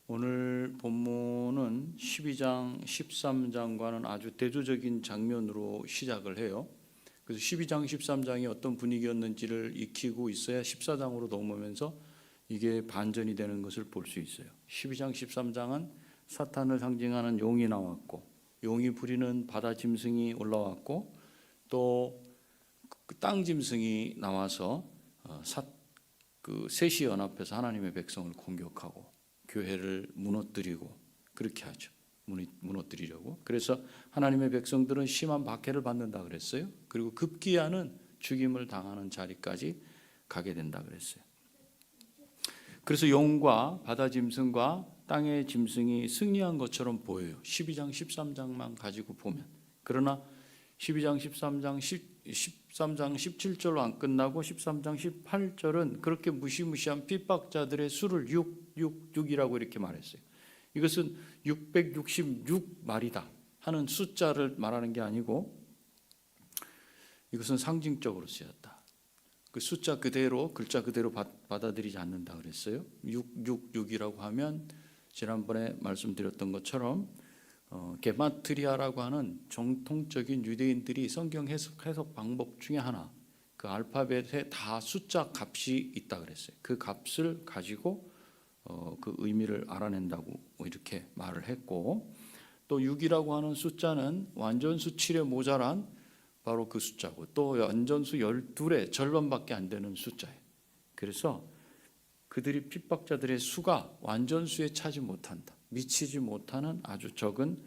오늘 본문은 12장, 13장과는 아주 대조적인 장면으로 시작을 해요. 그래서 12장, 13장이 어떤 분위기였는지를 익히고 있어야 14장으로 넘어오면서 이게 반전이 되는 것을 볼 수 있어요. 12장, 13장은 사탄을 상징하는 용이 나왔고, 용이 부리는 바다 짐승이 올라왔고, 또 땅 짐승이 나와서 셋이 연합해서 하나님의 백성을 공격하고 교회를 무너뜨리고 그렇게 하죠. 무너뜨리려고. 그래서 하나님의 백성들은 심한 박해를 받는다 그랬어요. 그리고 급기야는 죽임을 당하는 자리까지 가게 된다 그랬어요. 그래서 용과 바다 짐승과 땅의 짐승이 승리한 것처럼 보여요. 12장 13장만 가지고 보면. 그러나 12장 13장 17절로 안 끝나고 13장 18절은 그렇게 무시무시한 핍박자들의 수를 666이라고 이렇게 말했어요. 이것은 666말이다 하는 숫자를 말하는 게 아니고 이것은 상징적으로 쓰였다. 그 숫자 그대로, 글자 그대로 받아들이지 않는다 그랬어요. 666이라고 하면 지난번에 말씀드렸던 것처럼 게마트리아라고 하는 정통적인 유대인들이 성경 해석 방법 중에 하나, 그 알파벳에 다 숫자 값이 있다 그랬어요. 그 값을 가지고 그 의미를 알아낸다고 이렇게 말을 했고, 또 6이라고 하는 숫자는 완전수 7에 모자란 바로 그 숫자고, 또 완전수 12의 절반밖에 안 되는 숫자예요. 그래서 그들이 핍박자들의 수가 완전수에 차지 못한다, 미치지 못하는 아주 적은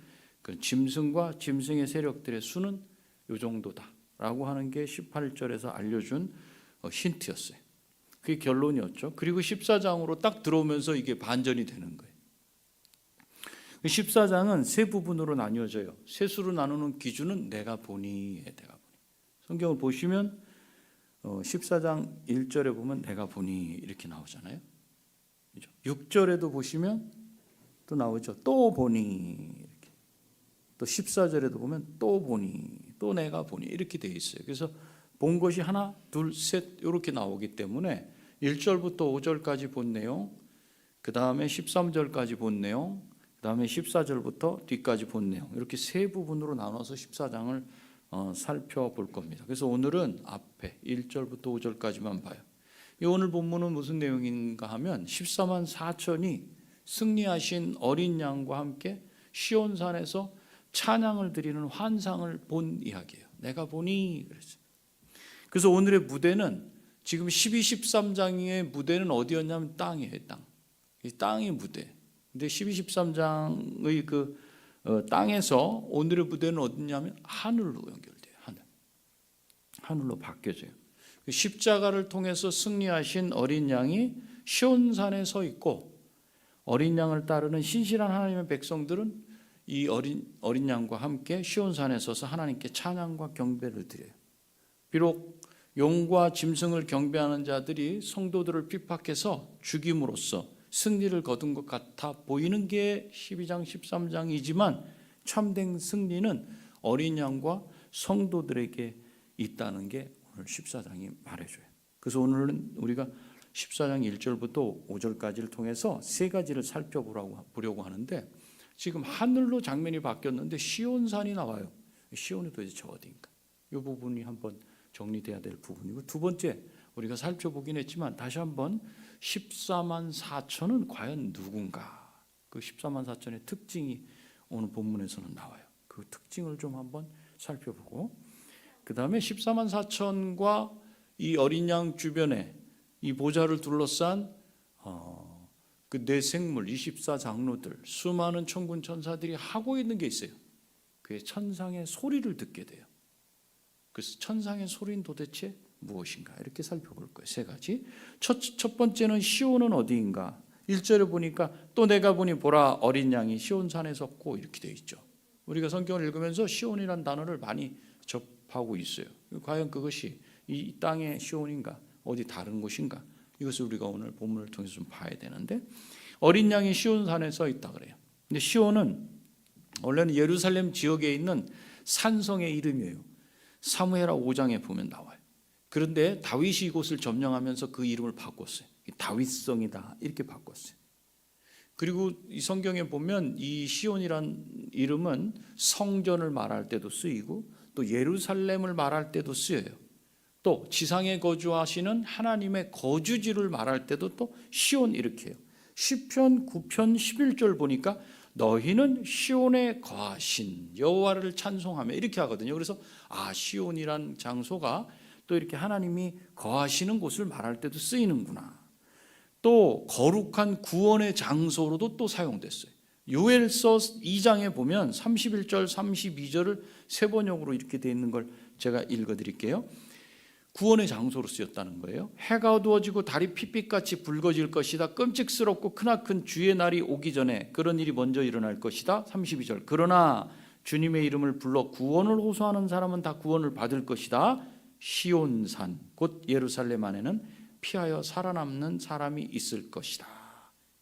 그 짐승과 짐승의 세력들의 수는 이 정도다라고 하는 게 18절에서 알려준 힌트였어요. 그게 결론이었죠. 그리고 14장으로 딱 들어오면서 이게 반전이 되는 거예요. 14장은 세 부분으로 나뉘어져요. 세수로 나누는 기준은 내가 보니에 내가 보니. 성경을 보시면 14장 1절에 보면 내가 보니 이렇게 나오잖아요. 6절에도 보시면 또 나오죠. 또 보니 이렇게. 또 14절에도 보면 또 보니, 또 내가 보니 이렇게 되어 있어요. 그래서 본 것이 하나, 둘, 셋 이렇게 나오기 때문에 1절부터 5절까지 본 내용, 그 다음에 13절까지 본 내용, 그 다음에 14절부터 뒤까지 본 내용, 이렇게 세 부분으로 나눠서 14장을 살펴볼 겁니다. 그래서 오늘은 앞에 1절부터 5절까지만 봐요. 이 오늘 본문은 무슨 내용인가 하면 14만 4천이 승리하신 어린 양과 함께 시온산에서 찬양을 드리는 환상을 본 이야기예요. 내가 보니 그랬어요. 그래서 오늘의 무대는 지금 12, 13장의 무대는 어디였냐면 땅이에요. 땅. 이 땅이 무대. 근데 12, 13장의 그 땅에서 오늘의 무대는 어디냐면 하늘로 연결돼요. 하늘로 바뀌어져요. 십자가를 통해서 승리하신 어린 양이 시온산에 서 있고, 어린 양을 따르는 신실한 하나님의 백성들은 이 어린 양과 함께 시온산에 서서 하나님께 찬양과 경배를 드려요. 비록 용과 짐승을 경배하는 자들이 성도들을 핍박해서 죽임으로써 승리를 거둔 것 같아 보이는 게 12장 13장이지만 참된 승리는 어린 양과 성도들에게 있다는 게 오늘 14장이 말해줘요. 그래서 오늘은 우리가 14장 1절부터 5절까지를 통해서 세 가지를 살펴보려고 하는데, 지금 하늘로 장면이 바뀌었는데 시온산이 나와요. 시온이 도대체 어디인가? 이 부분이 한번 정리돼야 될 부분이고, 두 번째 우리가 살펴보긴 했지만 다시 한번 14만 4천은 과연 누군가? 그 14만 4천의 특징이 오늘 본문에서는 나와요. 그 특징을 좀 한번 살펴보고, 그 다음에 14만 4천과 이 어린 양 주변에 이 보좌를 둘러싼 그 네 생물 24장로들, 수많은 천군 천사들이 하고 있는 게 있어요. 그의 천상의 소리를 듣게 돼요. 그래서 천상의 소리는 도대체 무엇인가? 이렇게 살펴볼 거예요. 세 가지. 첫 번째는 시온은 어디인가? 1절에 보니까 또 내가 보니 보라 어린 양이 시온산에 섰고 이렇게 되어 있죠. 우리가 성경을 읽으면서 시온이라는 단어를 많이 접하고 있어요. 과연 그것이 이 땅의 시온인가? 어디 다른 곳인가? 이것을 우리가 오늘 본문을 통해서 좀 봐야 되는데, 어린 양이 시온산에 서 있다 그래요. 근데 시온은 원래는 예루살렘 지역에 있는 산성의 이름이에요. 사무엘하 5장에 보면 나와요. 그런데 다윗이 이곳을 점령하면서 그 이름을 바꿨어요. 다윗성이다 이렇게 바꿨어요. 그리고 이 성경에 보면 이 시온이란 이름은 성전을 말할 때도 쓰이고 또 예루살렘을 말할 때도 쓰여요. 또 지상에 거주하시는 하나님의 거주지를 말할 때도 또 시온 이렇게 해요. 시편 9편 11절 보니까 너희는 시온에 거하신 여호와를 찬송하며 이렇게 하거든요. 그래서 시온이란 장소가 또 이렇게 하나님이 거하시는 곳을 말할 때도 쓰이는구나. 또 거룩한 구원의 장소로도 또 사용됐어요. 요엘서 2장에 보면 31절 32절을 세 번역으로 이렇게 되어 있는 걸 제가 읽어드릴게요. 구원의 장소로 쓰였다는 거예요. 해가 어두워지고 달이 핏빛같이 붉어질 것이다. 끔찍스럽고 크나큰 주의 날이 오기 전에 그런 일이 먼저 일어날 것이다. 32절 그러나 주님의 이름을 불러 구원을 호소하는 사람은 다 구원을 받을 것이다. 시온산 곧 예루살렘 안에는 피하여 살아남는 사람이 있을 것이다.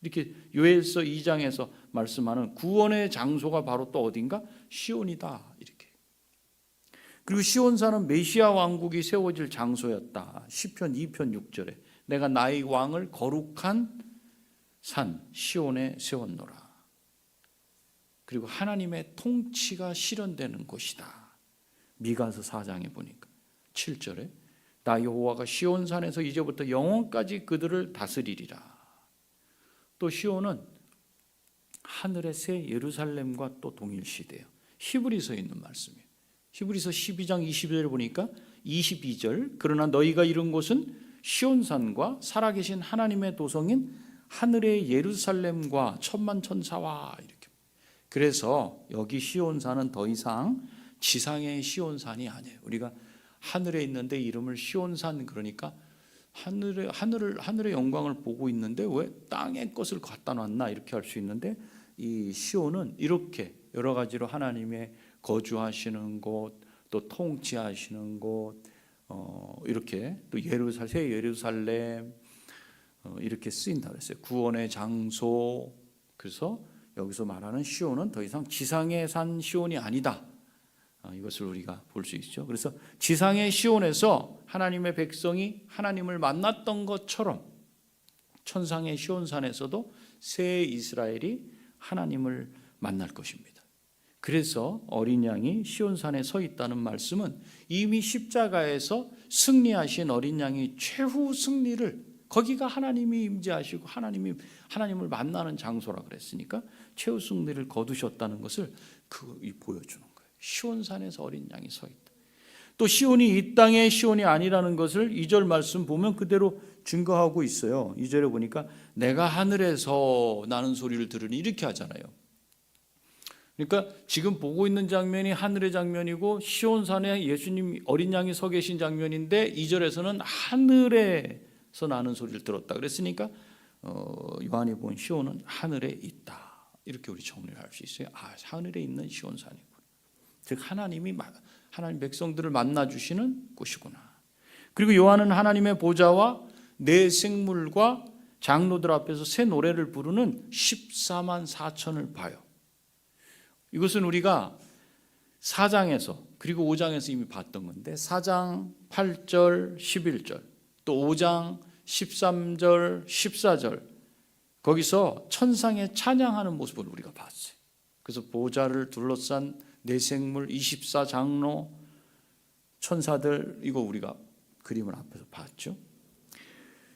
이렇게 요엘서 2장에서 말씀하는 구원의 장소가 바로 또 어딘가? 시온이다. 이렇게. 그리고 시온산은 메시아 왕국이 세워질 장소였다. 시편 2편 6절에 내가 나의 왕을 거룩한 산 시온에 세웠노라. 그리고 하나님의 통치가 실현되는 곳이다. 미가서 4장에 보니까 7절에 나 여호와가 시온산에서 이제부터 영원까지 그들을 다스리리라. 또 시온은 하늘의 새 예루살렘과 또 동일시돼요. 히브리서에 있는 말씀이에요. 히브리서 12장 22절을 보니까 22절 그러나 너희가 이룬 곳은 시온산과 살아계신 하나님의 도성인 하늘의 예루살렘과 천만 천사와 이렇게. 그래서 여기 시온산은 더 이상 지상의 시온산이 아니에요. 우리가 하늘에 있는데 이름을 시온산 그러니까 하늘의 영광을 보고 있는데 왜 땅의 것을 갖다 놨나 이렇게 할 수 있는데 이 시온은 이렇게 여러 가지로 하나님의 거주하시는 곳, 또 통치하시는 곳, 이렇게 또 새 예루살렘 이렇게 쓰인다 그랬어요. 구원의 장소. 그래서 여기서 말하는 시온은 더 이상 지상에 산 시온이 아니다. 이것을 우리가 볼 수 있죠. 그래서 지상의 시온에서 하나님의 백성이 하나님을 만났던 것처럼 천상의 시온산에서도 새 이스라엘이 하나님을 만날 것입니다. 그래서 어린 양이 시온산에 서 있다는 말씀은 이미 십자가에서 승리하신 어린 양이 최후 승리를 거기가 하나님이 임재하시고 하나님을 만나는 장소라 그랬으니까 최후 승리를 거두셨다는 것을 보여주는 거예요. 시온산에서 어린 양이 서 있다. 또 시온이 이 땅의 시온이 아니라는 것을 2절 말씀 보면 그대로 증거하고 있어요. 2절에 보니까 내가 하늘에서 나는 소리를 들으니 이렇게 하잖아요. 그러니까 지금 보고 있는 장면이 하늘의 장면이고 시온산에 예수님 어린 양이 서 계신 장면인데 2절에서는 하늘에서 나는 소리를 들었다 그랬으니까 요한이 본 시온은 하늘에 있다. 이렇게 우리 정리를 할 수 있어요. 하늘에 있는 시온산이고 즉 하나님 백성들을 만나주시는 곳이구나. 그리고 요한은 하나님의 보좌와 내 생물과 장로들 앞에서 새 노래를 부르는 14만 4천을 봐요. 이것은 우리가 4장에서 그리고 5장에서 이미 봤던 건데 4장 8절 11절 또 5장 13절 14절 거기서 천상에 찬양하는 모습을 우리가 봤어요. 그래서 보좌를 둘러싼 내 생물 24장로 천사들 이거 우리가 그림을 앞에서 봤죠.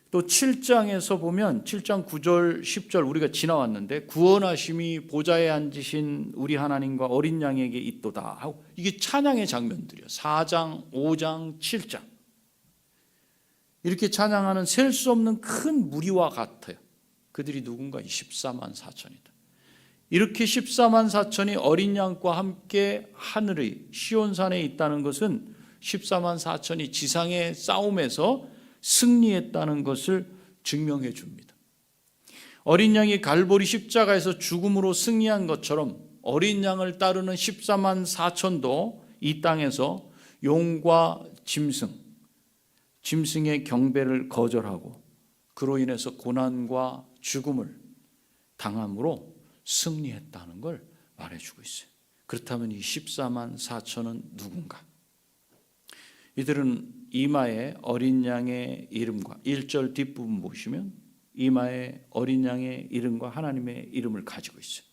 또 7장에서 보면 7장 9절 10절 우리가 지나왔는데 구원하심이 보좌에 앉으신 우리 하나님과 어린 양에게 있도다 하고 이게 찬양의 장면들이에요. 4장 5장 7장 이렇게 찬양하는 셀 수 없는 큰 무리와 같아요. 그들이 누군가 14만 4천이다. 이렇게 14만 4천이 어린 양과 함께 하늘의 시온산에 있다는 것은 14만 4천이 지상의 싸움에서 승리했다는 것을 증명해 줍니다. 어린 양이 갈보리 십자가에서 죽음으로 승리한 것처럼 어린 양을 따르는 14만 4천도 이 땅에서 용과 짐승의 경배를 거절하고 그로 인해서 고난과 죽음을 당함으로 승리했다는 걸 말해주고 있어요. 그렇다면 이 14만 4천은 누군가? 이들은 이마에 어린 양의 이름과 1절 뒷부분 보시면 이마에 어린 양의 이름과 하나님의 이름을 가지고 있어요.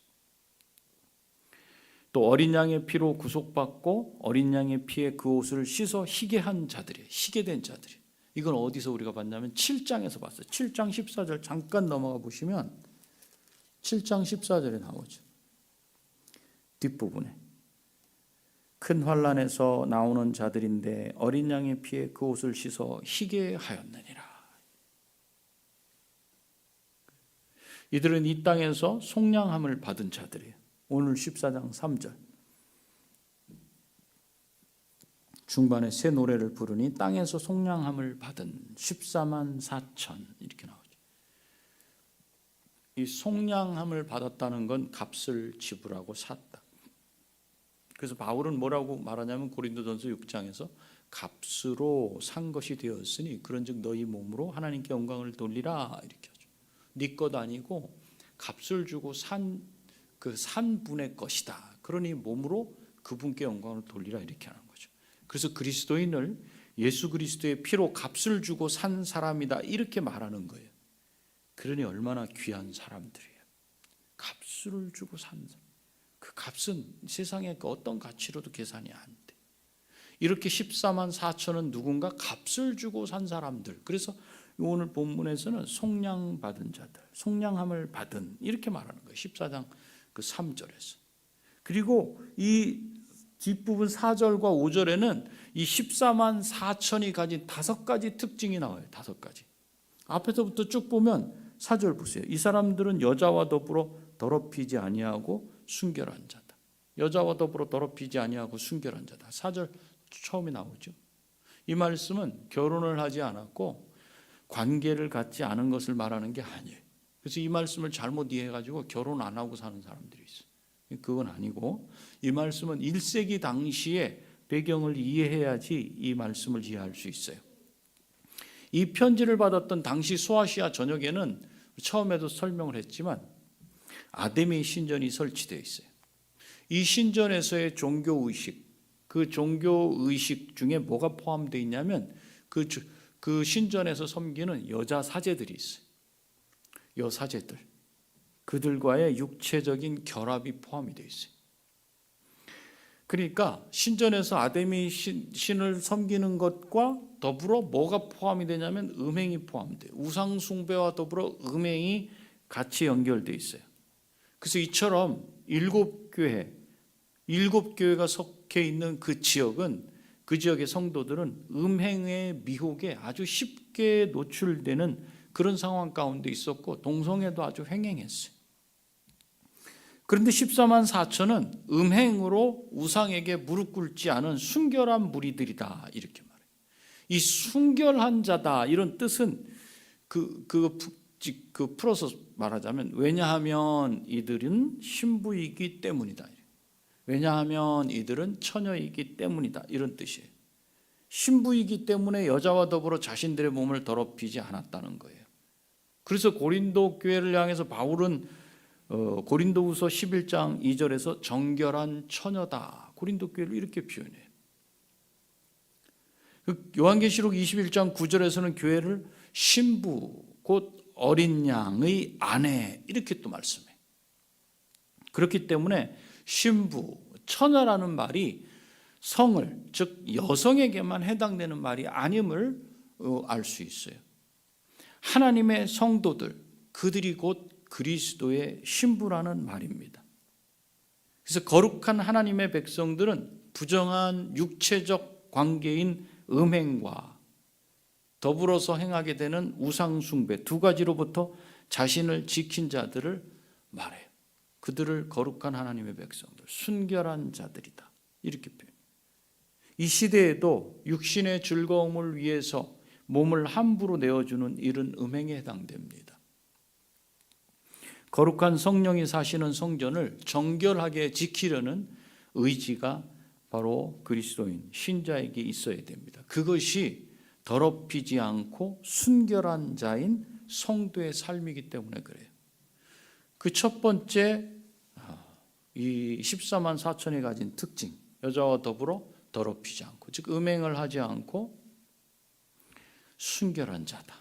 또 어린 양의 피로 구속받고 어린 양의 피에 그 옷을 씻어 희게 한 자들이에요. 희게 된 자들이에요. 이건 어디서 우리가 봤냐면 7장에서 봤어요. 7장 14절 잠깐 넘어가 보시면 7장 14절에 나오죠. 뒷부분에 큰 환난에서 나오는 자들인데 어린 양의 피에 그 옷을 씻어 희게 하였느니라. 이들은 이 땅에서 속량함을 받은 자들이에요. 오늘 14장 3절 중반에 새 노래를 부르니 땅에서 속량함을 받은 14만 4천 이렇게 나오죠. 이 속량함을 받았다는 건 값을 지불하고 샀다. 그래서 바울은 뭐라고 말하냐면 고린도전서 6장에서 값으로 산 것이 되었으니 그런즉 너희 몸으로 하나님께 영광을 돌리라 이렇게 하죠. 네 것 아니고 값을 주고 산 그 산 분의 것이다. 그러니 몸으로 그분께 영광을 돌리라 이렇게 하는 거죠. 그래서 그리스도인을 예수 그리스도의 피로 값을 주고 산 사람이다 이렇게 말하는 거예요. 그러니 얼마나 귀한 사람들이에요. 값을 주고 산 사람. 그 값은 세상의 그 어떤 가치로도 계산이 안 돼. 이렇게 14만 4천은 누군가 값을 주고 산 사람들. 그래서 오늘 본문에서는 속량받은 자들, 속량함을 받은 이렇게 말하는 거예요. 14장 그 3절에서. 그리고 이 뒷부분 4절과 5절에는 이 14만 4천이 가진 5가지 특징이 나와요. 5가지. 앞에서부터 쭉 보면 4절 보세요. 이 사람들은 여자와 더불어 더럽히지 아니하고 순결한 자다. 여자와 더불어 더럽히지 아니하고 순결한 자다. 4절 처음에 나오죠. 이 말씀은 결혼을 하지 않았고 관계를 갖지 않은 것을 말하는 게 아니에요. 그래서 이 말씀을 잘못 이해해가지고 결혼 안 하고 사는 사람들이 있어요. 그건 아니고 이 말씀은 1세기 당시의 배경을 이해해야지 이 말씀을 이해할 수 있어요. 이 편지를 받았던 당시 소아시아 전역에는 처음에도 설명을 했지만 아데미 신전이 설치되어 있어요. 이 신전에서의 종교의식, 그 종교의식 중에 뭐가 포함되어 있냐면 그 신전에서 섬기는 여자 사제들이 있어요. 여사제들. 그들과의 육체적인 결합이 포함이 되어 있어요. 그러니까 신전에서 아데미 신을 섬기는 것과 더불어 뭐가 포함이 되냐면 음행이 포함돼요. 우상 숭배와 더불어 음행이 같이 연결되어 있어요. 그래서 이처럼 7교회가 속해 있는 그 지역은 그 지역의 성도들은 음행의 미혹에 아주 쉽게 노출되는 그런 상황 가운데 있었고 동성애도 아주 횡행했어요. 그런데 14만 4천은 음행으로 우상에게 무릎 꿇지 않은 순결한 무리들이다 이렇게 말해요. 이 순결한 자다 이런 뜻은 풀어서 말하자면 왜냐하면 이들은 신부이기 때문이다. 왜냐하면 이들은 처녀이기 때문이다 이런 뜻이에요. 신부이기 때문에 여자와 더불어 자신들의 몸을 더럽히지 않았다는 거예요. 그래서 고린도 교회를 향해서 바울은 고린도후서 11장 2절에서 정결한 처녀다. 고린도 교회를 이렇게 표현해요. 요한계시록 21장 9절에서는 교회를 신부 곧 어린 양의 아내 이렇게 또 말씀해요. 그렇기 때문에 신부, 처녀라는 말이 성을 즉 여성에게만 해당되는 말이 아님을 알 수 있어요. 하나님의 성도들, 그들이 곧 그리스도의 신부라는 말입니다. 그래서 거룩한 하나님의 백성들은 부정한 육체적 관계인 음행과 더불어서 행하게 되는 우상숭배 두 가지로부터 자신을 지킨 자들을 말해요. 그들을 거룩한 하나님의 백성들, 순결한 자들이다 이렇게 표현해요. 이 시대에도 육신의 즐거움을 위해서 몸을 함부로 내어주는 일은 음행에 해당됩니다. 거룩한 성령이 사시는 성전을 정결하게 지키려는 의지가 바로 그리스도인 신자에게 있어야 됩니다. 그것이 더럽히지 않고 순결한 자인 성도의 삶이기 때문에 그래요. 그 첫 번째 이 14만 4천이 가진 특징, 여자와 더불어 더럽히지 않고 즉 음행을 하지 않고 순결한 자다.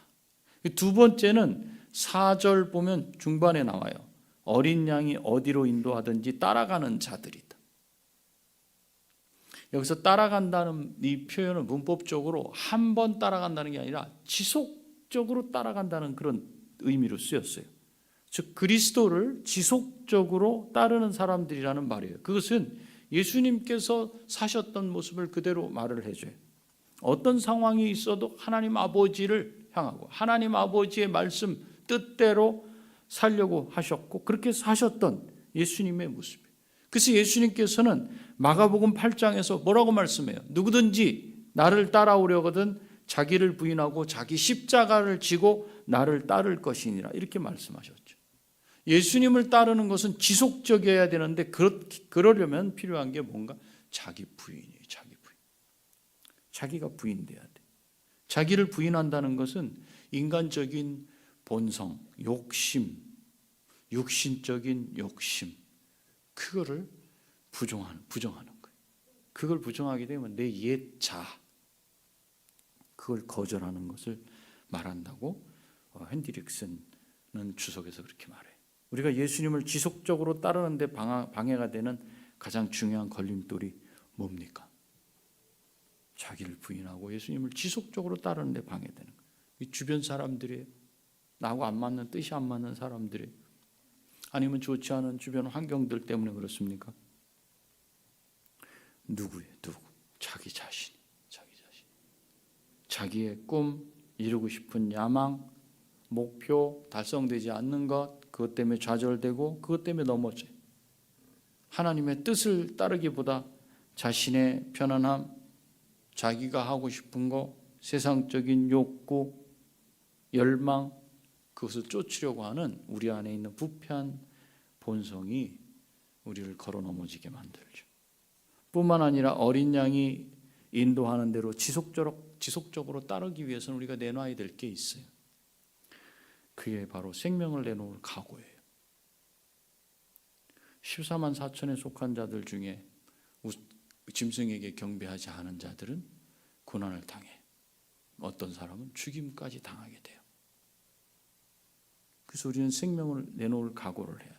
두 번째는 4절 보면 중반에 나와요. 어린 양이 어디로 인도하든지 따라가는 자들이다. 여기서 따라간다는 이 표현은 문법적으로 한 번 따라간다는 게 아니라 지속적으로 따라간다는 그런 의미로 쓰였어요. 즉 그리스도를 지속적으로 따르는 사람들이라는 말이에요. 그것은 예수님께서 사셨던 모습을 그대로 말을 해줘요. 어떤 상황이 있어도 하나님 아버지를 향하고 하나님 아버지의 말씀 뜻대로 살려고 하셨고 그렇게 사셨던 예수님의 모습이에요. 그래서 예수님께서는 마가복음 8장에서 뭐라고 말씀해요? 누구든지 나를 따라오려거든 자기를 부인하고 자기 십자가를 지고 나를 따를 것이니라 이렇게 말씀하셨죠. 예수님을 따르는 것은 지속적이어야 되는데 그러려면 필요한 게 뭔가? 자기 부인이에요. 자기 부인. 자기가 부인돼야 돼. 자기를 부인한다는 것은 인간적인 본성, 욕심, 육신적인 욕심 그거를 부정하는 거예요. 그걸 부정하게 되면 내 옛 자 그걸 거절하는 것을 말한다고 핸드릭슨은 주석에서 그렇게 말해요. 우리가 예수님을 지속적으로 따르는 데 방해가 되는 가장 중요한 걸림돌이 뭡니까? 자기를 부인하고 예수님을 지속적으로 따르는 데 방해되는 거예요. 이 주변 사람들이에요. 나하고 안 맞는 뜻이 안 맞는 사람들이에요. 아니면 좋지 않은 주변 환경들 때문에 그렇습니까? 누구예요? 누구? 자기 자신. 자기의 꿈, 이루고 싶은 야망, 목표 달성되지 않는 것, 그것 때문에 좌절되고 그것 때문에 넘어져요. 하나님의 뜻을 따르기보다 자신의 편안함, 자기가 하고 싶은 거, 세상적인 욕구, 열망 그것을 쫓으려고 하는 우리 안에 있는 부패한 본성이 우리를 걸어 넘어지게 만들죠. 뿐만 아니라 어린 양이 인도하는 대로 지속적으로 따르기 위해서는 우리가 내놔야 될 게 있어요. 그게 바로 생명을 내놓을 각오예요. 14만 4천에 속한 자들 중에 짐승에게 경배하지 않은 자들은 고난을 당해. 어떤 사람은 죽임까지 당하게 돼요. 그래서 우리는 생명을 내놓을 각오를 해야 돼요.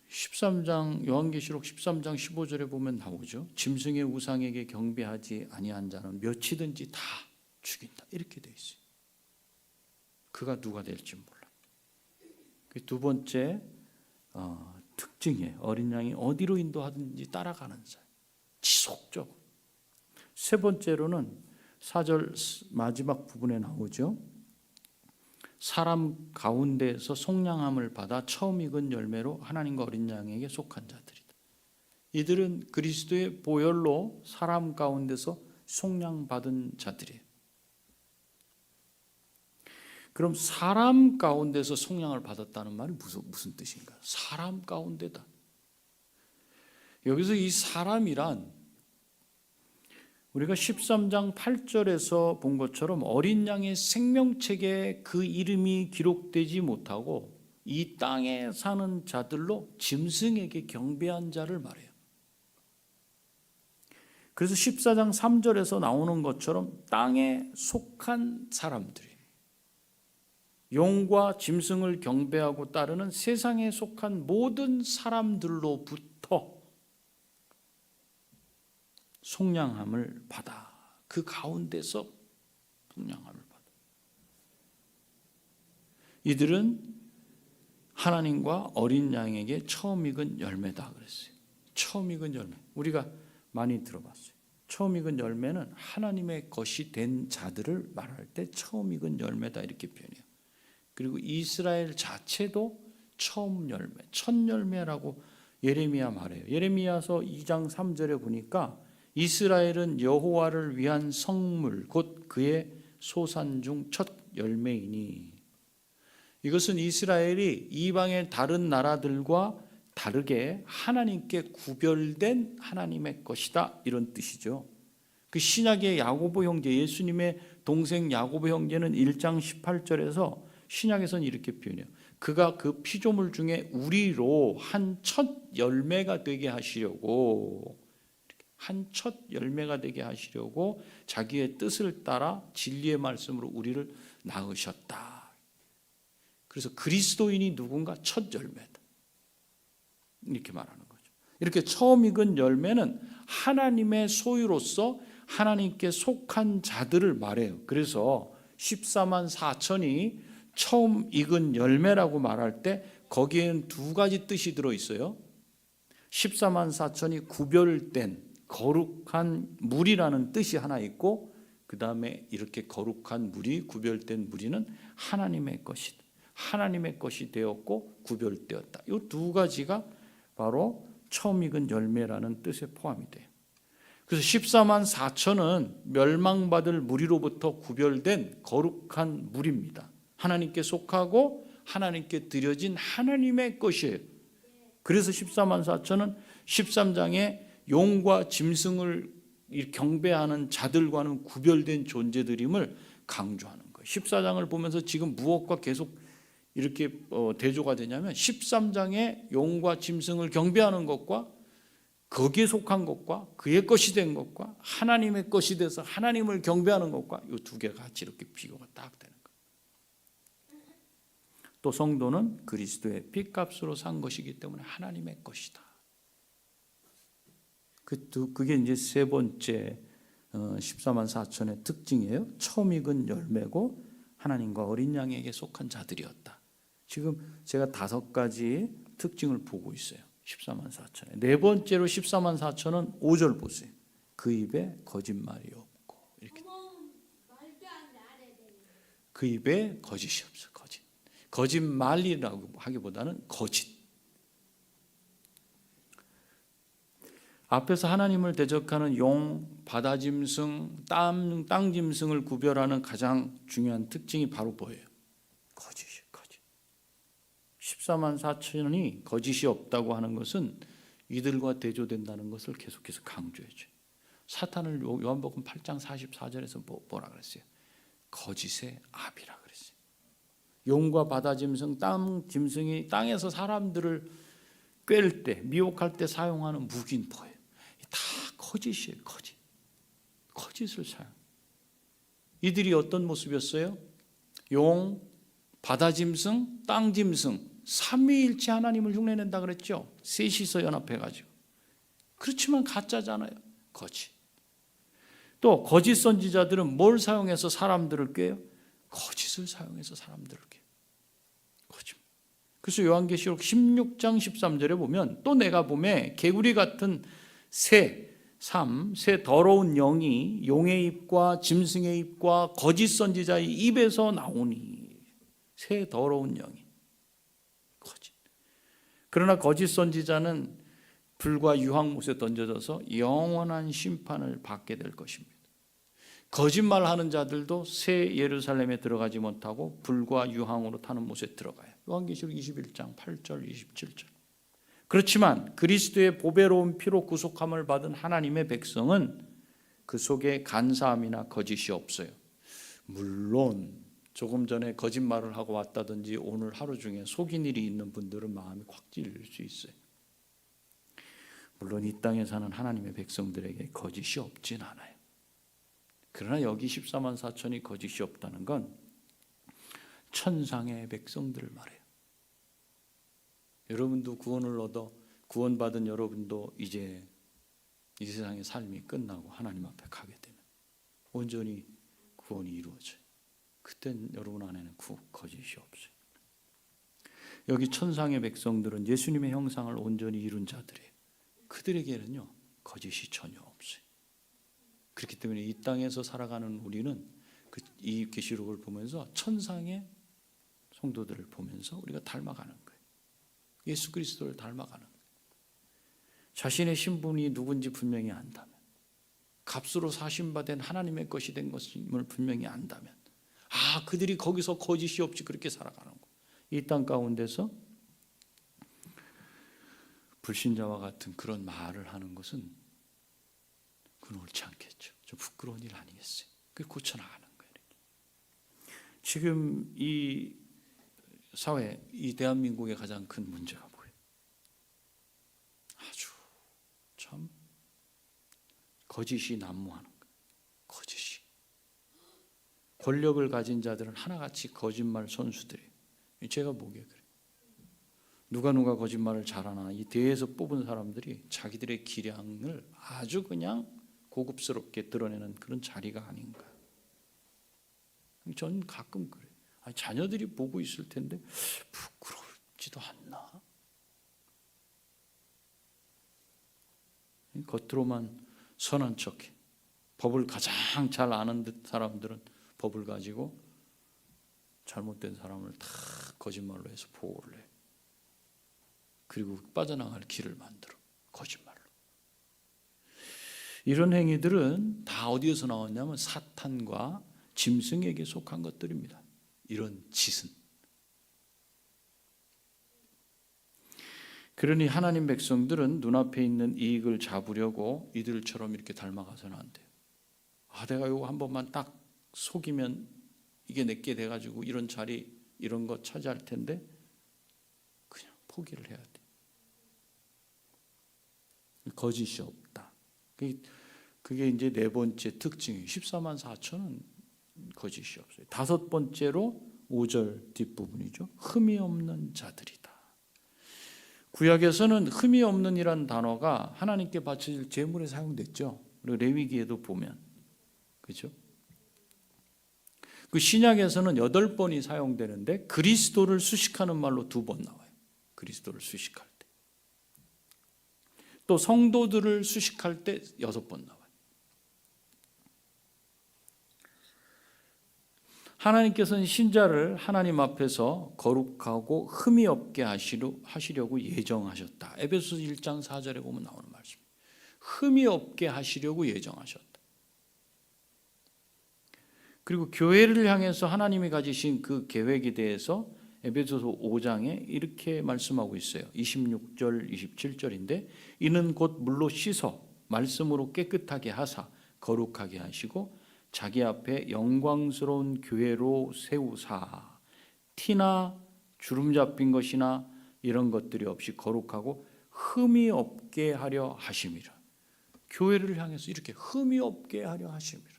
13장 요한계시록 13장 15절에 보면 나오죠. 짐승의 우상에게 경배하지 아니한 자는 몇이든지 다 죽인다. 이렇게 돼 있어요. 그가 누가 될지 몰라. 두 번째 특징이에요. 어린 양이 어디로 인도하든지 따라가는 자. 지속적으로. 세 번째로는 4절 마지막 부분에 나오죠. 사람 가운데에서 속량함을 받아 처음 익은 열매로 하나님과 어린 양에게 속한 자들이다. 이들은 그리스도의 보혈로 사람 가운데서 속량받은 자들이에요. 그럼 사람 가운데서 속량을 받았다는 말이 무슨 뜻인가? 사람 가운데다. 여기서 이 사람이란 우리가 13장 8절에서 본 것처럼 어린 양의 생명책에 그 이름이 기록되지 못하고 이 땅에 사는 자들로 짐승에게 경배한 자를 말해요. 그래서 14장 3절에서 나오는 것처럼 땅에 속한 사람들이 용과 짐승을 경배하고 따르는 세상에 속한 모든 사람들로부터 속량함을 받아. 그 가운데서 속량함을 받아. 이들은 하나님과 어린 양에게 처음 익은 열매다 그랬어요. 처음 익은 열매. 우리가 많이 들어봤어요. 처음 익은 열매는 하나님의 것이 된 자들을 말할 때 처음 익은 열매다 이렇게 표현해요. 그리고 이스라엘 자체도 처음 열매, 첫 열매라고 예레미야 말해요. 예레미야서 2장 3절에 보니까 이스라엘은 여호와를 위한 성물 곧 그의 소산 중 첫 열매이니 이것은 이스라엘이 이방의 다른 나라들과 다르게 하나님께 구별된 하나님의 것이다 이런 뜻이죠. 그 신약의 야고보 형제 예수님의 동생 야고보 형제는 1장 18절에서 신약에서는 이렇게 표현해요. 그가 그 피조물 중에 우리로 한 첫 열매가 되게 하시려고 한 첫 열매가 되게 하시려고 자기의 뜻을 따라 진리의 말씀으로 우리를 낳으셨다. 그래서 그리스도인이 누군가 첫 열매다. 이렇게 말하는 거죠. 이렇게 처음 익은 열매는 하나님의 소유로서 하나님께 속한 자들을 말해요. 그래서 14만 4천이 처음 익은 열매라고 말할 때 거기에는 두 가지 뜻이 들어있어요. 14만 4천이 구별된 거룩한 물이라는 뜻이 하나 있고, 그 다음에 이렇게 거룩한 물이, 구별된 무리는 하나님의 것이다. 하나님의 것이 되었고 구별되었다. 이 두 가지가 바로 처음 익은 열매라는 뜻에 포함이 돼요. 그래서 14만 4천은 멸망받을 무리로부터 구별된 거룩한 무리입니다. 하나님께 속하고 하나님께 드려진 하나님의 것이에요. 그래서 14만 4천은 13장에 용과 짐승을 경배하는 자들과는 구별된 존재들임을 강조하는 거예요. 14장을 보면서 지금 무엇과 계속 이렇게 대조가 되냐면 13장에 용과 짐승을 경배하는 것과 거기에 속한 것과 그의 것이 된 것과 하나님의 것이 돼서 하나님을 경배하는 것과 이 두 개가 같이 이렇게 비교가 딱 되는 거예요. 또 성도는 그리스도의 핏값으로 산 것이기 때문에 하나님의 것이다. 그게 이제 세 번째 14만 4천의 특징이에요. 처음 익은 열매고 하나님과 어린 양에게 속한 자들이었다. 지금 제가 5가지 특징을 보고 있어요. 14만 4천에. 네 번째로 14만 4천은 5절 보세요. 그 입에 거짓말이 없고 이렇게. 그 입에 거짓이 없어. 거짓말이라고 하기보다는 거짓. 앞에서 하나님을 대적하는 용, 바다짐승, 땅짐승을 구별하는 가장 중요한 특징이 바로 뭐예요? 거짓. 14만 4천이 거짓이 없다고 하는 것은 이들과 대조된다는 것을 계속해서 강조해줘요. 사탄을 요한복음 8장 44절에서 뭐라 그랬어요? 거짓의 아비라 그랬어요. 용과 바다짐승, 땅짐승이 땅에서 사람들을 꿰을 때, 미혹할 때 사용하는 무기는 뭐예요? 다 거짓이에요. 거짓을 사용. 이들이 어떤 모습이었어요? 용, 바다짐승, 땅짐승, 삼위일체 하나님을 흉내낸다 그랬죠. 셋이서 연합해가지고. 그렇지만 가짜잖아요. 거짓. 또 거짓 선지자들은 뭘 사용해서 사람들을 꾀요? 거짓을 사용해서 사람들을 꾀요. 거짓. 그래서 요한계시록 16장 13절에 보면 또 내가 보매 개구리 같은 새 더러운 영이 용의 입과 짐승의 입과 거짓 선지자의 입에서 나오니. 새 더러운 영이 거짓. 그러나 거짓 선지자는 불과 유황못에 던져져서 영원한 심판을 받게 될 것입니다. 거짓말하는 자들도 새 예루살렘에 들어가지 못하고 불과 유황으로 타는 못에 들어가요. 요한계시록 21장 8절 27절. 그렇지만 그리스도의 보배로운 피로 구속함을 받은 하나님의 백성은 그 속에 간사함이나 거짓이 없어요. 물론 조금 전에 거짓말을 하고 왔다든지 오늘 하루 중에 속인 일이 있는 분들은 마음이 확 찔릴 수 있어요. 물론 이 땅에 사는 하나님의 백성들에게 거짓이 없진 않아요. 그러나 여기 14만 4천이 거짓이 없다는 건 천상의 백성들을 말해요. 여러분도 구원을 얻어 구원받은 여러분도 이제 이 세상의 삶이 끝나고 하나님 앞에 가게 되면 온전히 구원이 이루어져요. 그땐 여러분 안에는 거짓이 없어요. 여기 천상의 백성들은 예수님의 형상을 온전히 이룬 자들이에요. 그들에게는요 거짓이 전혀 없어요. 그렇기 때문에 이 땅에서 살아가는 우리는 이 계시록을 보면서 천상의 성도들을 보면서 우리가 닮아가는 거예요. 예수 그리스도를 닮아가는 거예요. 자신의 신분이 누군지 분명히 안다면, 값으로 사신받은 하나님의 것이 된 것임을 분명히 안다면, 그들이 거기서 거짓이 없이 그렇게 살아가는 거예요. 이 땅 가운데서 불신자와 같은 그런 말을 하는 것은 그건 옳지 않겠죠. 좀 부끄러운 일 아니겠어요? 그걸 고쳐나가는 거예요. 지금 이 사회, 이 대한민국의 가장 큰 문제가 뭐예요? 아주 참 거짓이 난무하는 거예요. 권력을 가진 자들은 하나같이 거짓말 선수들이에요. 제가 보기에 그래요. 누가 거짓말을 잘하나, 이 대회에서 뽑은 사람들이 자기들의 기량을 아주 그냥 고급스럽게 드러내는 그런 자리가 아닌가. 저는 가끔 그래요. 자녀들이 보고 있을 텐데 부끄럽지도 않나. 겉으로만 선한 척해. 법을 가장 잘 아는 듯 사람들은 법을 가지고 잘못된 사람을 다 거짓말로 해서 보호를 해. 그리고 빠져나갈 길을 만들어. 거짓말로. 이런 행위들은 다 어디에서 나왔냐면 사탄과 짐승에게 속한 것들입니다. 이런 짓은. 그러니 하나님 백성들은 눈앞에 있는 이익을 잡으려고 이들처럼 이렇게 닮아가서는 안 돼요. 내가 이거 한 번만 딱 속이면 이게 내게 돼가지고 이런 자리 이런 거 차지할 텐데 그냥 포기를 해야 돼. 거짓이 없다. 그게 이제 네 번째 특징이에요. 14만 4천은 거짓이 없어요. 다섯 번째로 5절 뒷부분이죠. 흠이 없는 자들이다. 구약에서는 흠이 없는 이란 단어가 하나님께 바쳐질 제물에 사용됐죠. 그리고 레위기에도 보면 그렇죠? 그 신약에서는 8번이 사용되는데 그리스도를 수식하는 말로 2번 나와요. 그리스도를 수식할 때. 또 성도들을 수식할 때 6번 나와요. 하나님께서는 신자를 하나님 앞에서 거룩하고 흠이 없게 하시려고 예정하셨다. 에베소서 1장 4절에 보면 나오는 말씀입니다. 흠이 없게 하시려고 예정하셨다. 그리고 교회를 향해서 하나님이 가지신 그 계획에 대해서 에베소서 5장에 이렇게 말씀하고 있어요. 26절, 27절인데 이는 곧 물로 씻어 말씀으로 깨끗하게 하사 거룩하게 하시고 자기 앞에 영광스러운 교회로 세우사 티나 주름 잡힌 것이나 이런 것들이 없이 거룩하고 흠이 없게 하려 하심이라. 교회를 향해서 이렇게 흠이 없게 하려 하심이라.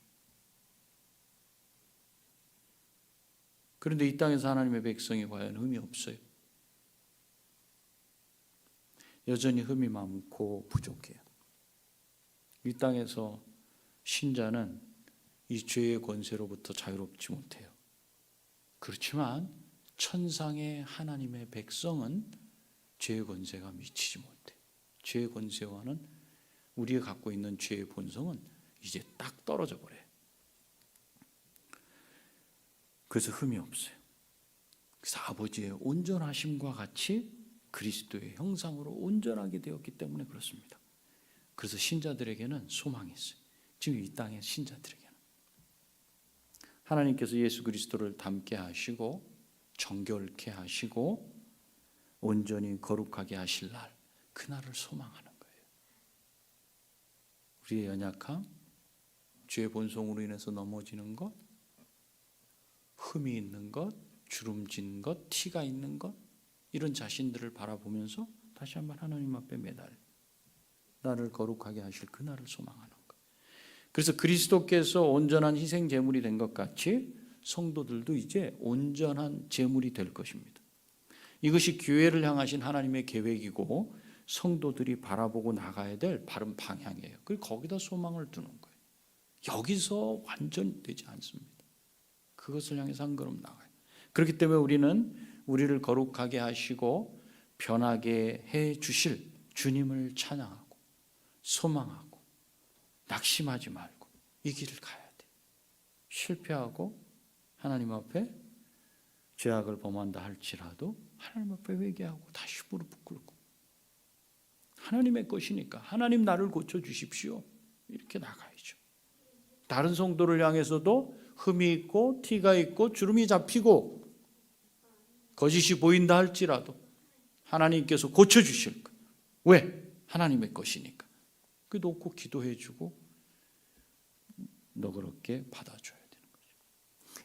그런데 이 땅에서 하나님의 백성이 과연 흠이 없어요? 여전히 흠이 많고 부족해요. 이 땅에서 신자는 이 죄의 권세로부터 자유롭지 못해요. 그렇지만 천상의 하나님의 백성은 죄의 권세가 미치지 못해요. 죄의 권세와는 우리가 갖고 있는 죄의 본성은 이제 딱 떨어져 버려요. 그래서 흠이 없어요. 그래서 아버지의 온전하심과 같이 그리스도의 형상으로 온전하게 되었기 때문에 그렇습니다. 그래서 신자들에게는 소망이 있어요. 지금 이 땅의 신자들에게는 하나님께서 예수 그리스도를 닮게 하시고 정결케 하시고 온전히 거룩하게 하실 날, 그날을 소망하는 거예요. 우리의 연약함, 죄의 본성으로 인해서 넘어지는 것, 흠이 있는 것, 주름진 것, 티가 있는 것, 이런 자신들을 바라보면서 다시 한번 하나님 앞에 매달 나를 거룩하게 하실 그날을 소망하는 것. 그래서 그리스도께서 온전한 희생 제물이 된 것 같이 성도들도 이제 온전한 제물이 될 것입니다. 이것이 교회를 향하신 하나님의 계획이고 성도들이 바라보고 나가야 될 바른 방향이에요. 그리고 거기다 소망을 두는 거예요. 여기서 완전히 되지 않습니다. 그것을 향해서 한 걸음 나가요. 그렇기 때문에 우리는 우리를 거룩하게 하시고 변하게 해 주실 주님을 찬양하고 소망하고 낙심하지 말고 이 길을 가야 돼. 실패하고 하나님 앞에 죄악을 범한다 할지라도 하나님 앞에 회개하고 다시 무릎 꿇고 하나님의 것이니까 하나님 나를 고쳐주십시오. 이렇게 나가야죠. 다른 성도를 향해서도 흠이 있고 티가 있고 주름이 잡히고 거짓이 보인다 할지라도 하나님께서 고쳐주실 거예요. 왜? 하나님의 것이니까. 그 놓고 기도해주고 너그럽게 받아줘야 되는 거죠.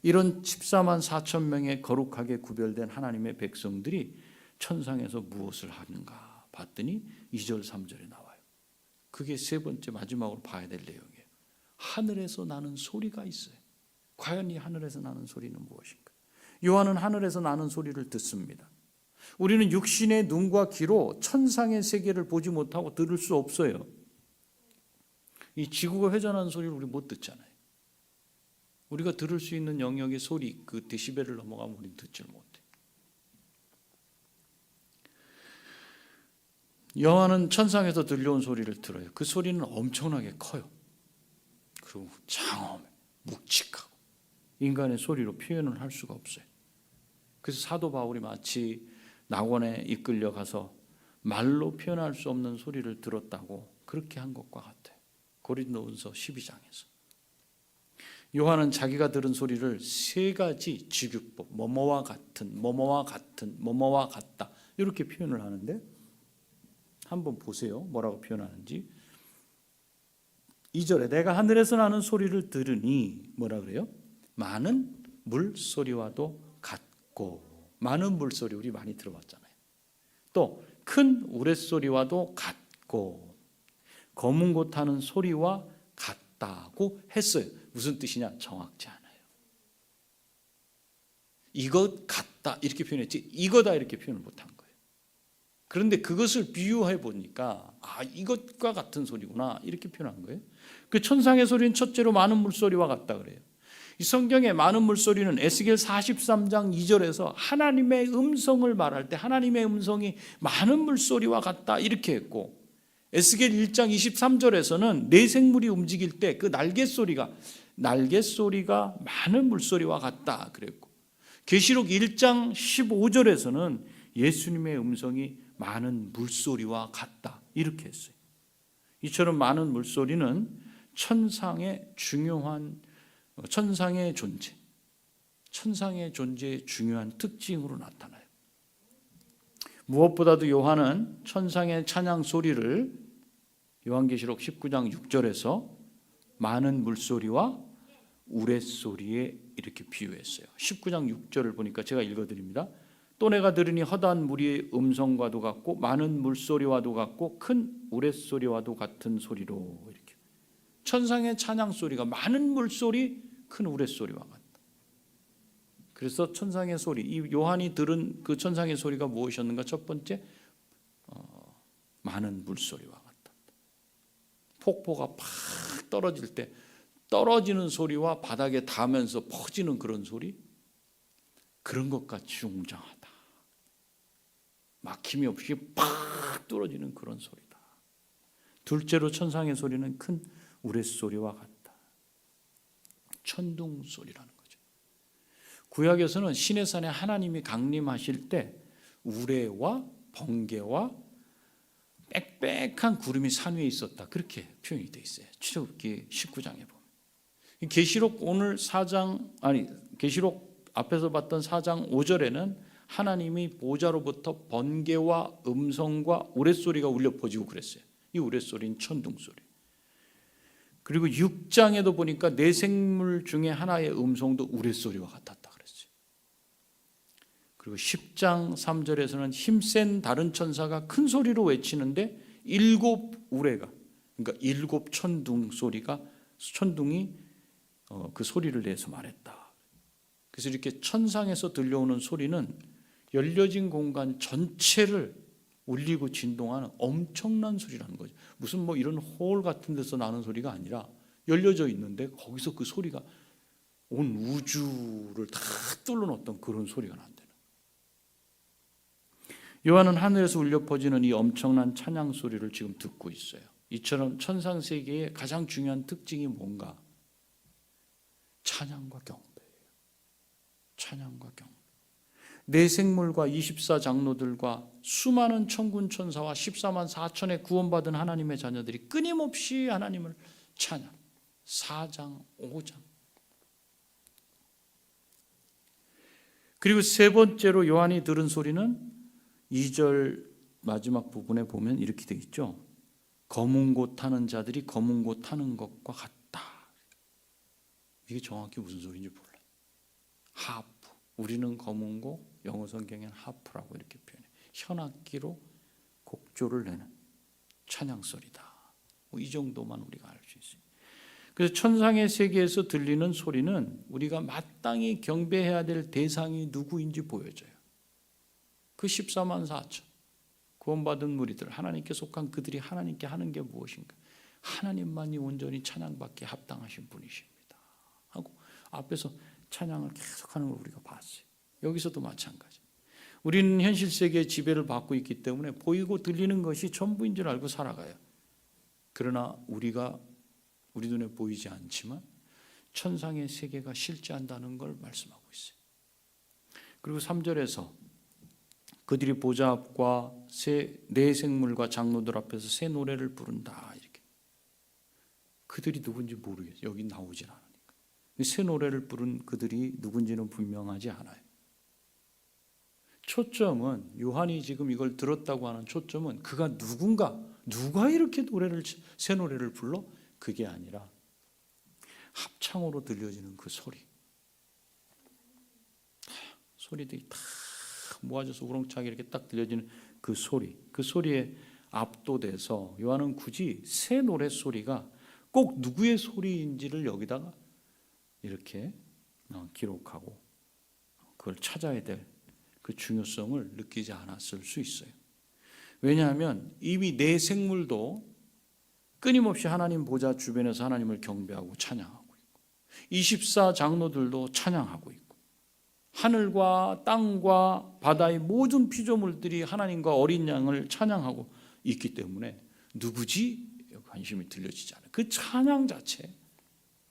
이런 14만 4천 명의 거룩하게 구별된 하나님의 백성들이 천상에서 무엇을 하는가 봤더니 2절 3절에 나와요. 그게 세 번째 마지막으로 봐야 될 내용이에요. 하늘에서 나는 소리가 있어요. 과연 이 하늘에서 나는 소리는 무엇인가? 요한은 하늘에서 나는 소리를 듣습니다. 우리는 육신의 눈과 귀로 천상의 세계를 보지 못하고 들을 수 없어요. 이 지구가 회전하는 소리를 우리 못 듣잖아요. 우리가 들을 수 있는 영역의 소리, 그 데시벨을 넘어가면 우리는 듣질 못해. 요한은 천상에서 들려온 소리를 들어요. 그 소리는 엄청나게 커요. 그리고 장엄해, 묵직하고 인간의 소리로 표현을 할 수가 없어요. 그래서 사도 바울이 마치 낙원에 이끌려 가서 말로 표현할 수 없는 소리를 들었다고 그렇게 한 것과 같아요. 고린도후서 12장에서 요한은 자기가 들은 소리를 세 가지 직유법, 뭐뭐와 같은, 뭐뭐와 같은, 뭐뭐와 같다 이렇게 표현을 하는데 한번 보세요. 뭐라고 표현하는지. 2절에 내가 하늘에서 나는 소리를 들으니 뭐라 그래요? 많은 물소리와도 같고, 많은 물소리 우리 많이 들어봤잖아요. 또 큰 우레소리와도 같고 검은 곳 하는 소리와 같다고 했어요. 무슨 뜻이냐? 정확치 않아요. 이것 같다 이렇게 표현했지 이거다 이렇게 표현을 못한 거예요. 그런데 그것을 비유해 보니까 이것과 같은 소리구나 이렇게 표현한 거예요. 그 천상의 소리는 첫째로 많은 물소리와 같다 그래요. 이 성경의 많은 물소리는 에스겔 43장 2절에서 하나님의 음성을 말할 때 하나님의 음성이 많은 물소리와 같다 이렇게 했고, 에스겔 1장 23절에서는 내 생물이 움직일 때 그 날갯소리가 많은 물소리와 같다 그랬고, 계시록 1장 15절에서는 예수님의 음성이 많은 물소리와 같다 이렇게 했어요. 이처럼 많은 물소리는 천상의 존재의 중요한 특징으로 나타나요. 무엇보다도 요한은 천상의 찬양 소리를 요한계시록 19장 6절에서 많은 물소리와 우레소리에 이렇게 비유했어요. 19장 6절을 보니까 제가 읽어드립니다. 또 내가 들으니 허다한 무리의 음성과도 같고 많은 물소리와도 같고 큰 우레소리와도 같은 소리로, 이렇게 천상의 찬양 소리가 많은 물소리, 큰 우레소리와 같다. 그래서 천상의 소리, 이 요한이 들은 그 천상의 소리가 무엇이었는가? 첫 번째, 많은 물소리와 같다. 폭포가 팍 떨어질 때 떨어지는 소리와 바닥에 닿으면서 퍼지는 그런 소리, 그런 것 같이 웅장하다. 막힘이 없이 팍 떨어지는 그런 소리다. 둘째로 천상의 소리는 큰 우레소리와 같다. 천둥 소리라는 거죠. 구약에서는 시내산에 하나님이 강림하실 때 우레와 번개와 빽빽한 구름이 산 위에 있었다, 그렇게 표현이 되어 있어요. 출애굽기 19장에 보면. 계시록 계시록 앞에서 봤던 4장 5절에는 하나님이 보좌로부터 번개와 음성과 우레소리가 울려 퍼지고 그랬어요. 이 우레소리는 천둥소리. 그리고 6장에도 보니까 내 생물 중에 하나의 음성도 우레소리와 같았다 그랬어요. 그리고 10장 3절에서는 힘센 다른 천사가 큰 소리로 외치는데 7 우레가, 그러니까 7 천둥이 그 소리를 내서 말했다. 그래서 이렇게 천상에서 들려오는 소리는 열려진 공간 전체를 울리고 진동하는 엄청난 소리라는 거죠. 무슨 이런 홀 같은 데서 나는 소리가 아니라 열려져 있는데 거기서 그 소리가 온 우주를 다 뚫어놓던 그런 소리가 난다는. 요한은 하늘에서 울려 퍼지는 이 엄청난 찬양 소리를 지금 듣고 있어요. 이처럼 천상 세계의 가장 중요한 특징이 뭔가? 찬양과 경배예요. 찬양과 경배. 내 생물과 24장로들과 수많은 천군 천사와 14만 4천의 구원받은 하나님의 자녀들이 끊임없이 하나님을 찬양. 4장, 5장. 그리고 세 번째로 요한이 들은 소리는 2절 마지막 부분에 보면 이렇게 되어 있죠. 검은 곳 타는 자들이 검은 곳 타는 것과 같다. 이게 정확히 무슨 소리인지 몰라요. 하프. 우리는 검은 곡, 영어 성경에는 하프라고 이렇게 표현해요. 현악기로 곡조를 내는 찬양 소리다. 이 정도만 우리가 알 수 있어요. 그래서 천상의 세계에서 들리는 소리는 우리가 마땅히 경배해야 될 대상이 누구인지 보여줘요. 그 14만 4천 구원받은 무리들, 하나님께 속한 그들이 하나님께 하는 게 무엇인가? 하나님만이 온전히 찬양받기에 합당하신 분이십니다 하고 앞에서 찬양을 계속하는 걸 우리가 봤어요. 여기서도 마찬가지. 우리는 현실 세계의 지배를 받고 있기 때문에 보이고 들리는 것이 전부인 줄 알고 살아가요. 그러나 우리 눈에 보이지 않지만 천상의 세계가 실제한다는 걸 말씀하고 있어요. 그리고 3절에서 그들이 보좌 앞과 네 생물과 장로들 앞에서 새 노래를 부른다. 이렇게. 그들이 누군지 모르겠어요. 여기 나오질 않으니까. 새 노래를 부른 그들이 누군지는 분명하지 않아요. 초점은 요한이 지금 이걸 들었다고 하는 초점은 그가 누가 이렇게 새 노래를 불러? 그게 아니라 합창으로 들려지는 그 소리들이 다 모아져서 우렁차게 이렇게 딱 들려지는 그 소리에 압도돼서 요한은 굳이 새 노래 소리가 꼭 누구의 소리인지를 여기다가 이렇게 기록하고 그걸 찾아야 될 그 중요성을 느끼지 않았을 수 있어요. 왜냐하면 이미 네 생물도 끊임없이 하나님 보좌 주변에서 하나님을 경배하고 찬양하고 있고 24 장로들도 찬양하고 있고 하늘과 땅과 바다의 모든 피조물들이 하나님과 어린 양을 찬양하고 있기 때문에 누구지? 관심이 들려지지 않아요. 그 찬양 자체에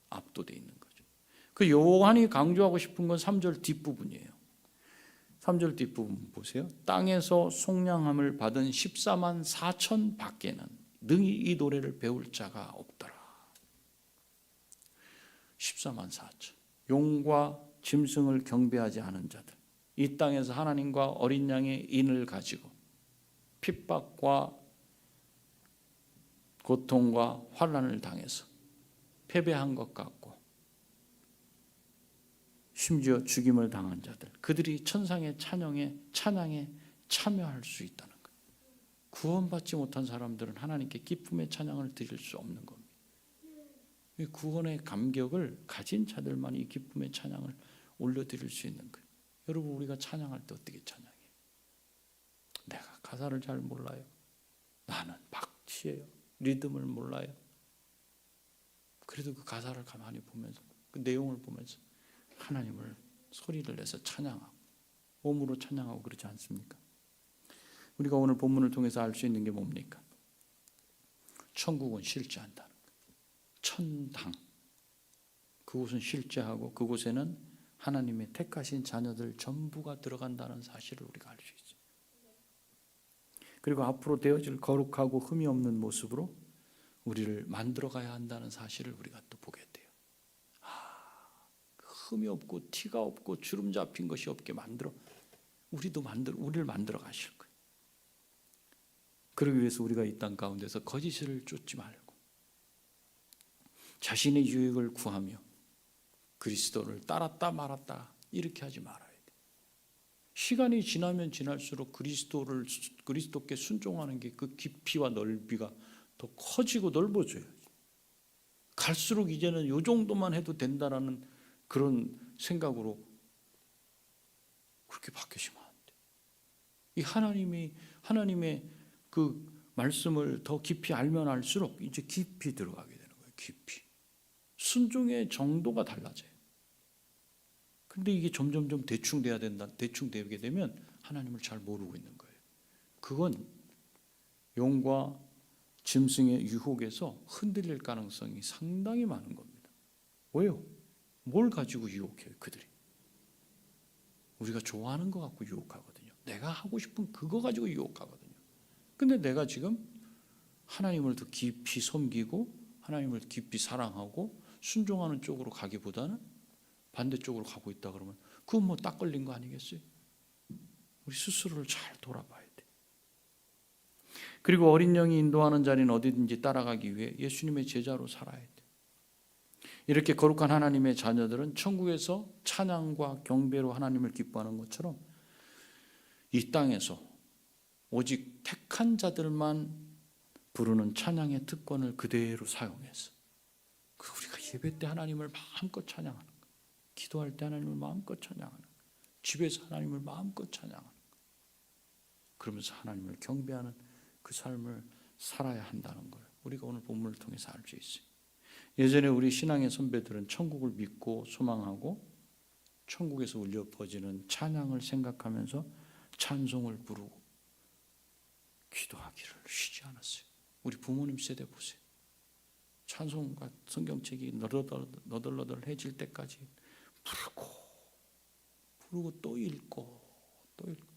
압도되어 있는 거죠. 그 요한이 강조하고 싶은 건 3절 뒷부분이에요. 3절 뒷부분 보세요. 땅에서 속량함을 받은 14만 4천 밖에는 능히 이 노래를 배울 자가 없더라. 14만 4천. 용과 짐승을 경배하지 않은 자들. 이 땅에서 하나님과 어린 양의 인을 가지고 핍박과 고통과 환난을 당해서 패배한 것 같고 심지어 죽임을 당한 자들, 그들이 천상의 찬양에 참여할 수 있다는 거예요. 구원받지 못한 사람들은 하나님께 기쁨의 찬양을 드릴 수 없는 겁니다. 이 구원의 감격을 가진 자들만 이 기쁨의 찬양을 올려드릴 수 있는 거예요. 여러분, 우리가 찬양할 때 어떻게 찬양해요? 내가 가사를 잘 몰라요. 나는 박치예요. 리듬을 몰라요. 그래도 그 가사를 가만히 보면서 그 내용을 보면서 하나님을 소리를 내서 찬양하고 몸으로 찬양하고 그러지 않습니까? 우리가 오늘 본문을 통해서 알 수 있는 게 뭡니까? 천국은 실제한다는 거예요. 천당, 그곳은 실제하고 그곳에는 하나님의 택하신 자녀들 전부가 들어간다는 사실을 우리가 알 수 있어요. 그리고 앞으로 되어질 거룩하고 흠이 없는 모습으로 우리를 만들어가야 한다는 사실을 우리가 또 보게 돼요. 흠이 없고 티가 없고 주름 잡힌 것이 없게 우리를 만들어 가실 거예요. 그러기 위해서 우리가 이 땅 가운데서 거짓을 쫓지 말고 자신의 유익을 구하며 그리스도를 따랐다 말았다 이렇게 하지 말아야 돼요. 시간이 지나면 지날수록 그리스도께 순종하는 게 그 깊이와 넓이가 더 커지고 넓어져요. 갈수록 이제는 요 정도만 해도 된다라는 그런 생각으로 그렇게 바뀌시면 안 돼요. 이 하나님의 그 말씀을 더 깊이 알면 알수록 이제 깊이 들어가게 되는 거예요. 깊이. 순종의 정도가 달라져요. 근데 이게 점점 대충 되게 되면 하나님을 잘 모르고 있는 거예요. 그건 용과 짐승의 유혹에서 흔들릴 가능성이 상당히 많은 겁니다. 왜요? 뭘 가지고 유혹해요, 그들이? 우리가 좋아하는 거 갖고 유혹하거든요. 내가 하고 싶은 그거 가지고 유혹하거든요. 근데 내가 지금 하나님을 더 깊이 섬기고 하나님을 깊이 사랑하고 순종하는 쪽으로 가기보다는 반대쪽으로 가고 있다 그러면 그건 뭐 딱 걸린 거 아니겠어요? 우리 스스로를 잘 돌아봐야 돼. 그리고 어린 영이 인도하는 자리는 어디든지 따라가기 위해 예수님의 제자로 살아야 돼. 이렇게 거룩한 하나님의 자녀들은 천국에서 찬양과 경배로 하나님을 기뻐하는 것처럼 이 땅에서 오직 택한 자들만 부르는 찬양의 특권을 그대로 사용해서 우리가 예배 때 하나님을 마음껏 찬양하는 것, 기도할 때 하나님을 마음껏 찬양하는 것, 집에서 하나님을 마음껏 찬양하는 것, 그러면서 하나님을 경배하는 그 삶을 살아야 한다는 걸 우리가 오늘 본문을 통해서 알 수 있어요. 예전에 우리 신앙의 선배들은 천국을 믿고 소망하고 천국에서 울려 퍼지는 찬양을 생각하면서 찬송을 부르고 기도하기를 쉬지 않았어요. 우리 부모님 세대 보세요. 찬송가 성경책이 너덜너덜해질 때까지 부르고 또 읽고 또 읽고.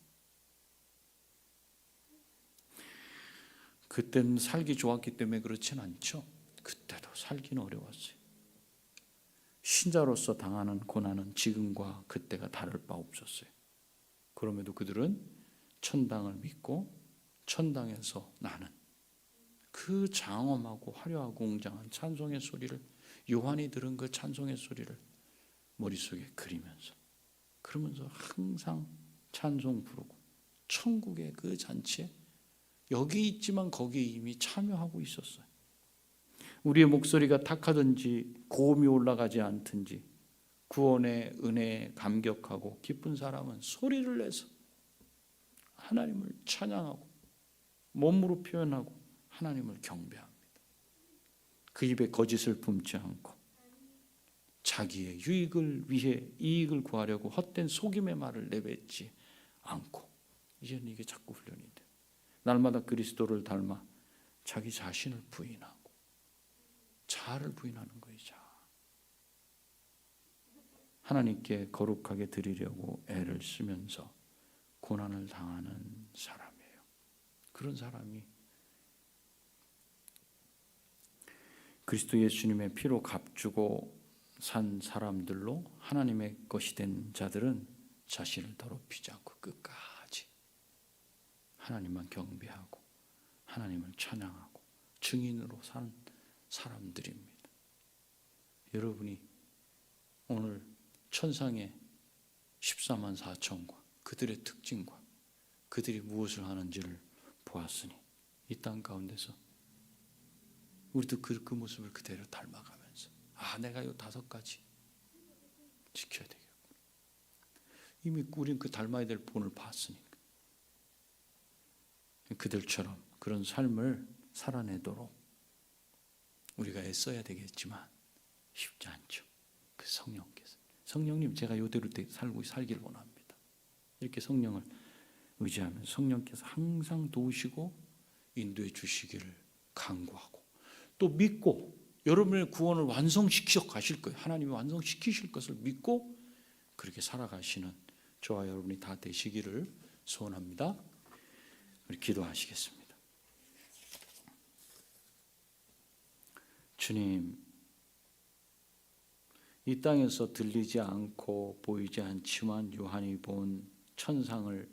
그때는 살기 좋았기 때문에 그렇진 않죠. 그때도 살기는 어려웠어요. 신자로서 당하는 고난은 지금과 그때가 다를 바 없었어요. 그럼에도 그들은 천당을 믿고 천당에서 나는 그 장엄하고 화려하고 웅장한 찬송의 소리를, 요한이 들은 그 찬송의 소리를 머릿속에 그리면서, 그러면서 항상 찬송 부르고 천국의 그 잔치에 여기 있지만 거기에 이미 참여하고 있었어요. 우리의 목소리가 탁하든지 고음이 올라가지 않든지 구원의 은혜에 감격하고 기쁜 사람은 소리를 내서 하나님을 찬양하고 몸으로 표현하고 하나님을 경배합니다. 그 입에 거짓을 품지 않고 자기의 유익을 위해 이익을 구하려고 헛된 속임의 말을 내뱉지 않고, 이제는 이게 자꾸 훈련이 돼. 날마다 그리스도를 닮아 자기 자신을 부인하고 자아를 부인하는 거예요. 자아. 하나님께 거룩하게 드리려고 애를 쓰면서 고난을 당하는 사람이에요. 그런 사람이 그리스도 예수님의 피로 값주고 산 사람들로 하나님의 것이 된 자들은 자신을 더럽히지 않고 끝까지 하나님만 경배하고 하나님을 찬양하고 증인으로 사는 사람들입니다. 여러분이 오늘 천상의 14만 4천과 그들의 특징과 그들이 무엇을 하는지를 보았으니 이 땅 가운데서 우리도 그 모습을 그대로 닮아가면서 내가 이 5가지 지켜야 되겠구나. 이미 우린 그 닮아야 될 본을 봤으니까 그들처럼 그런 삶을 살아내도록 우리가 애써야 되겠지만 쉽지 않죠. 그 성령님 제가 이대로 살길 원합니다. 이렇게 성령을 의지하면서 성령께서 항상 도우시고 인도해 주시기를 간구하고 또 믿고 여러분의 구원을 완성시켜 가실 거예요. 하나님이 완성시키실 것을 믿고 그렇게 살아가시는 저와 여러분이 다 되시기를 소원합니다. 우리 기도하시겠습니다. 주님, 이 땅에서 들리지 않고 보이지 않지만 요한이 본 천상을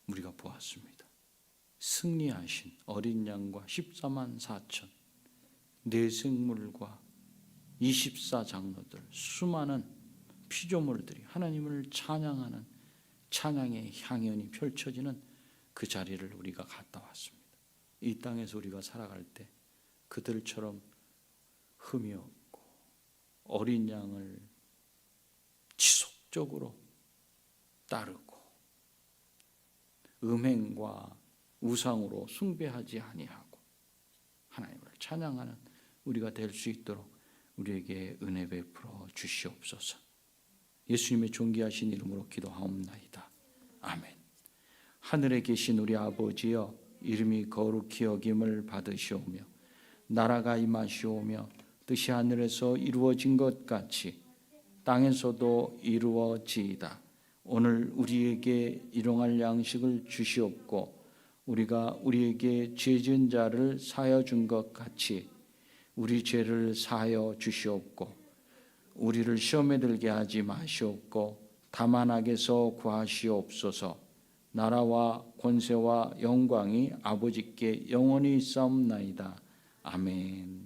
우리가 보았습니다. 승리하신 어린 양과 14만 4천, 내생물과 24장로들, 수많은 피조물들이 하나님을 찬양하는 찬양의 향연이 펼쳐지는 그 자리를 우리가 갔다 왔습니다. 이 땅에서 우리가 살아갈 때 그들처럼 흠이 없고 어린 양을 지속적으로 따르고 음행과 우상으로 숭배하지 아니하고 하나님을 찬양하는 우리가 될 수 있도록 우리에게 은혜 베풀어 주시옵소서. 예수님의 존귀하신 이름으로 기도하옵나이다. 아멘. 하늘에 계신 우리 아버지여, 이름이 거룩히 여김을 받으시오며 나라가 임하시오며 뜻이 하늘에서 이루어진 것 같이 땅에서도 이루어지이다. 오늘 우리에게 일용할 양식을 주시옵고 우리가 우리에게 죄 지은 자를 사하여 준 것 같이 우리 죄를 사하여 주시옵고 우리를 시험에 들게 하지 마시옵고 다만 악에서 구하시옵소서. 나라와 권세와 영광이 아버지께 영원히 있사옵나이다. 아멘.